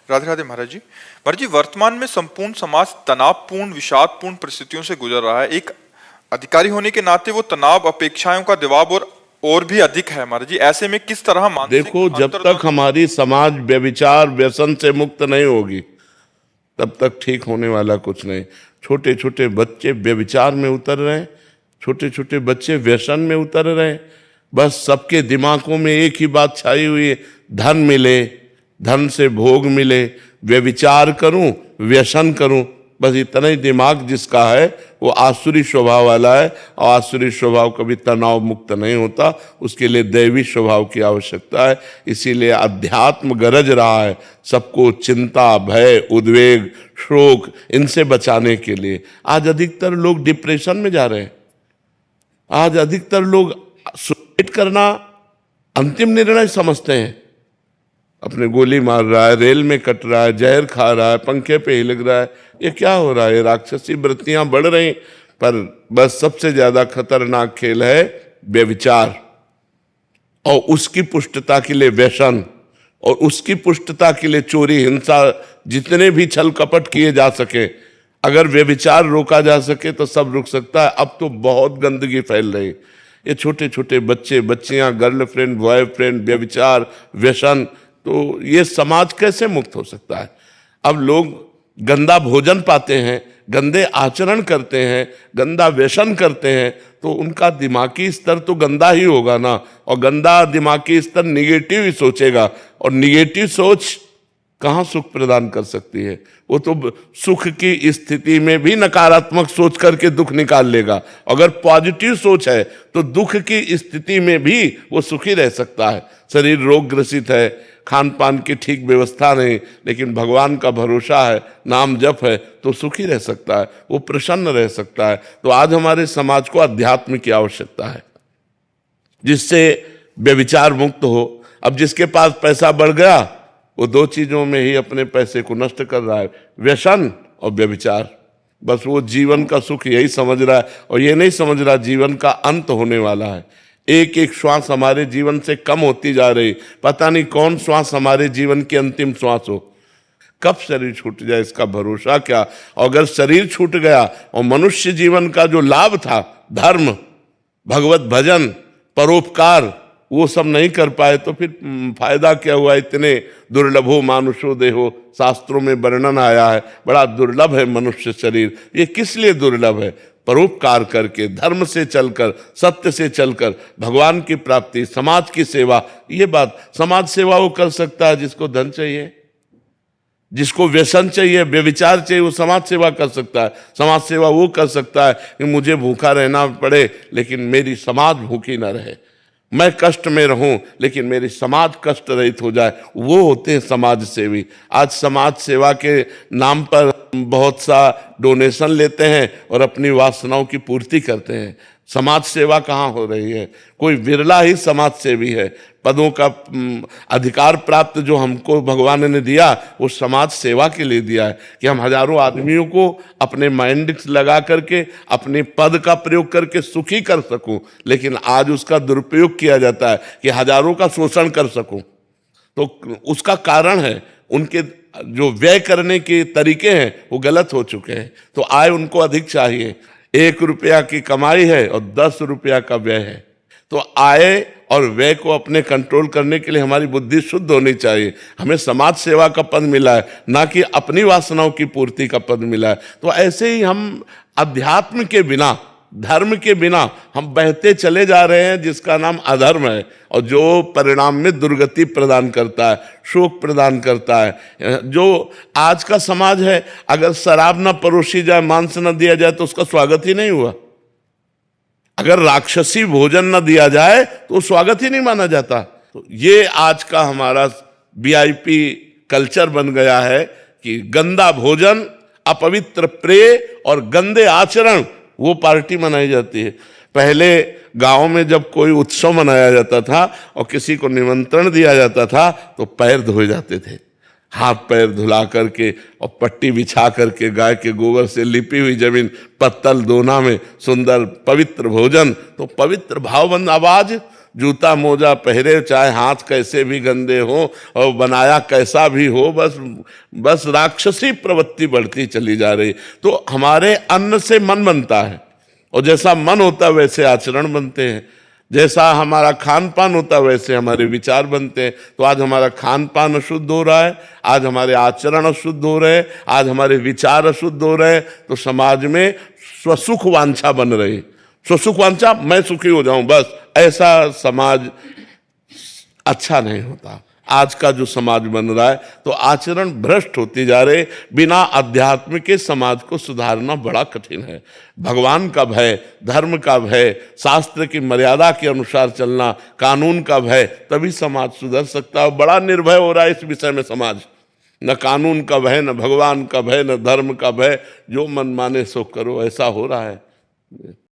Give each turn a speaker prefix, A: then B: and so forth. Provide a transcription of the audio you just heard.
A: राधे राधे महाराज जी वर्तमान में संपूर्ण समाज तनावपूर्ण विषादपूर्ण परिस्थितियों से गुजर रहा है। एक अधिकारी होने के नाते वो तनाव, अपेक्षाओं का दबाव और भी अधिक है महाराज जी। ऐसे में किस तरह मानसिक
B: देखो, जब तक हमारी समाज व्यभिचार व्यसन से मुक्त नहीं होगी तब तक ठीक होने वाला कुछ नहीं। छोटे छोटे बच्चे व्यभिचार में उतर रहे हैं, छोटे छोटे बच्चे व्यसन में उतर रहे हैं। बस सबके दिमागों में एक ही बात छाई हुई है, धन मिले, धन से भोग मिले, व्यभिचार करूं, व्यसन करूं। बस इतना ही दिमाग जिसका है वो आसुरी स्वभाव वाला है, और आसुरी स्वभाव कभी तनाव मुक्त नहीं होता। उसके लिए दैवी स्वभाव की आवश्यकता है। इसीलिए अध्यात्म गरज रहा है सबको चिंता, भय, उद्वेग, शोक इनसे बचाने के लिए। आज अधिकतर लोग डिप्रेशन में जा रहे हैं। आज अधिकतर लोग सुसाइड करना अंतिम निर्णय समझते हैं। अपने गोली मार रहा है, रेल में कट रहा है, जहर खा रहा है, पंखे पे ही लग रहा है। ये क्या हो रहा है? राक्षसी वृत्तियां बढ़ रही। पर बस सबसे ज्यादा खतरनाक खेल है व्यभिचार, और उसकी पुष्टता के लिए व्यसन, और उसकी पुष्टता के लिए चोरी, हिंसा, जितने भी छल कपट किए जा सके। अगर व्यभिचार रोका जा सके तो सब रुक सकता है। अब तो बहुत गंदगी फैल रही। ये छोटे छोटे बच्चे, बच्चियां, गर्लफ्रेंड, बॉयफ्रेंड, व्यभिचार, व्यसन, तो ये समाज कैसे मुक्त हो सकता है? अब लोग गंदा भोजन पाते हैं, गंदे आचरण करते हैं, गंदा व्यसन करते हैं, तो उनका दिमागी स्तर तो गंदा ही होगा ना। और गंदा दिमागी स्तर निगेटिव ही सोचेगा, और निगेटिव सोच कहाँ सुख प्रदान कर सकती है? वो तो सुख की स्थिति में भी नकारात्मक सोच करके दुख निकाल लेगा। अगर पॉजिटिव सोच है तो दुख की स्थिति में भी वो सुखी रह सकता है। शरीर रोग ग्रसित है, खान पान की ठीक व्यवस्था नहीं, लेकिन भगवान का भरोसा है, नाम जप है, तो सुखी रह सकता है, वो प्रसन्न रह सकता है। तो आज हमारे समाज को अध्यात्म की आवश्यकता है जिससे व्यभिचार मुक्त हो। अब जिसके पास पैसा बढ़ गया वो दो चीजों में ही अपने पैसे को नष्ट कर रहा है, व्यसन और व्यभिचार। बस वो जीवन का सुख यही समझ रहा है, और ये नहीं समझ रहा जीवन का अंत होने वाला है। एक एक श्वास हमारे जीवन से कम होती जा रही। पता नहीं कौन श्वास हमारे जीवन की अंतिम श्वास हो, कब शरीर छूट जाए इसका भरोसा क्या। और अगर शरीर छूट गया और मनुष्य जीवन का जो लाभ था, धर्म, भगवत भजन, परोपकार, वो सब नहीं कर पाए तो फिर फायदा क्या हुआ? इतने दुर्लभो मानुषो देहो, शास्त्रों में वर्णन आया है, बड़ा दुर्लभ है मनुष्य शरीर। ये किस लिए दुर्लभ है? परोपकार करके, धर्म से चलकर, सत्य से चलकर भगवान की प्राप्ति, समाज की सेवा। ये बात, समाज सेवा वो कर सकता है जिसको धन चाहिए, जिसको व्यसन चाहिए, व्यभिचार चाहिए, वो समाज सेवा कर सकता है। समाज सेवा वो कर सकता है कि मुझे भूखा रहना पड़े लेकिन मेरी समाज भूखी ना रहे, मैं कष्ट में रहूं लेकिन मेरी समाज कष्ट रहित हो जाए। वो होते हैं समाज सेवी। आज समाज सेवा के नाम पर बहुत सा डोनेशन लेते हैं और अपनी वासनाओं की पूर्ति करते हैं। समाज सेवा कहाँ हो रही है? कोई विरला ही समाज सेवी है। पदों का अधिकार प्राप्त जो हमको भगवान ने दिया वो समाज सेवा के लिए दिया है कि हम हजारों आदमियों को अपने माइंड लगा करके, अपने पद का प्रयोग करके सुखी कर सकूं। लेकिन आज उसका दुरुपयोग किया जाता है कि हजारों का शोषण कर सकूं। तो उसका कारण है उनके जो व्यय करने के तरीके हैं वो गलत हो चुके हैं। तो आय उनको अधिक चाहिए। 1 रुपया की कमाई है और 10 रुपया का व्यय है। तो आय और व्यय को अपने कंट्रोल करने के लिए हमारी बुद्धि शुद्ध होनी चाहिए। हमें समाज सेवा का पद मिला है, ना कि अपनी वासनाओं की पूर्ति का पद मिला है। तो ऐसे ही हम अध्यात्म के बिना, धर्म के बिना हम बहते चले जा रहे हैं, जिसका नाम अधर्म है, और जो परिणाम में दुर्गति प्रदान करता है, शोक प्रदान करता है। जो आज का समाज है, अगर शराब न परोसी जाए, मांस न दिया जाए तो उसका स्वागत ही नहीं हुआ। अगर राक्षसी भोजन न दिया जाए तो स्वागत ही नहीं माना जाता। तो ये आज का हमारा VIP कल्चर बन गया है कि गंदा भोजन, अपवित्र प्रेय और गंदे आचरण, वो पार्टी मनाई जाती है। पहले गांव में जब कोई उत्सव मनाया जाता था और किसी को निमंत्रण दिया जाता था तो पैर धोए जाते थे, हाथ पैर धुला करके और पट्टी बिछा करके, गाय के गोबर से लिपी हुई जमीन, पत्तल दोना में सुंदर पवित्र भोजन। तो पवित्र भावबंद आवाज जूता मोजा पहरे, चाहे हाथ कैसे भी गंदे हो और बनाया कैसा भी हो, बस राक्षसी प्रवृत्ति बढ़ती चली जा रही। तो हमारे अन्न से मन बनता है, और जैसा मन होता है वैसे आचरण बनते हैं, जैसा हमारा खान पान होता है वैसे हमारे विचार बनते हैं। तो आज हमारा खान पान अशुद्ध हो रहा है, आज हमारे आचरण अशुद्ध हो रहे हैं, आज हमारे विचार अशुद्ध हो रहे हैं, तो समाज में स्वसुख वांछा बन रही। स्वसुख वांछा, मैं सुखी हो जाऊं बस, ऐसा समाज अच्छा नहीं होता। आज का जो समाज बन रहा है तो आचरण भ्रष्ट होती जा रहे। बिना अध्यात्म के समाज को सुधारना बड़ा कठिन है। भगवान का भय, धर्म का भय, शास्त्र की मर्यादा के अनुसार चलना, कानून का भय, तभी समाज सुधर सकता है। बड़ा निर्भय हो रहा है इस विषय में समाज, न कानून का भय, न भगवान का भय, न धर्म का भय, जो मन माने सो करो, ऐसा हो रहा है।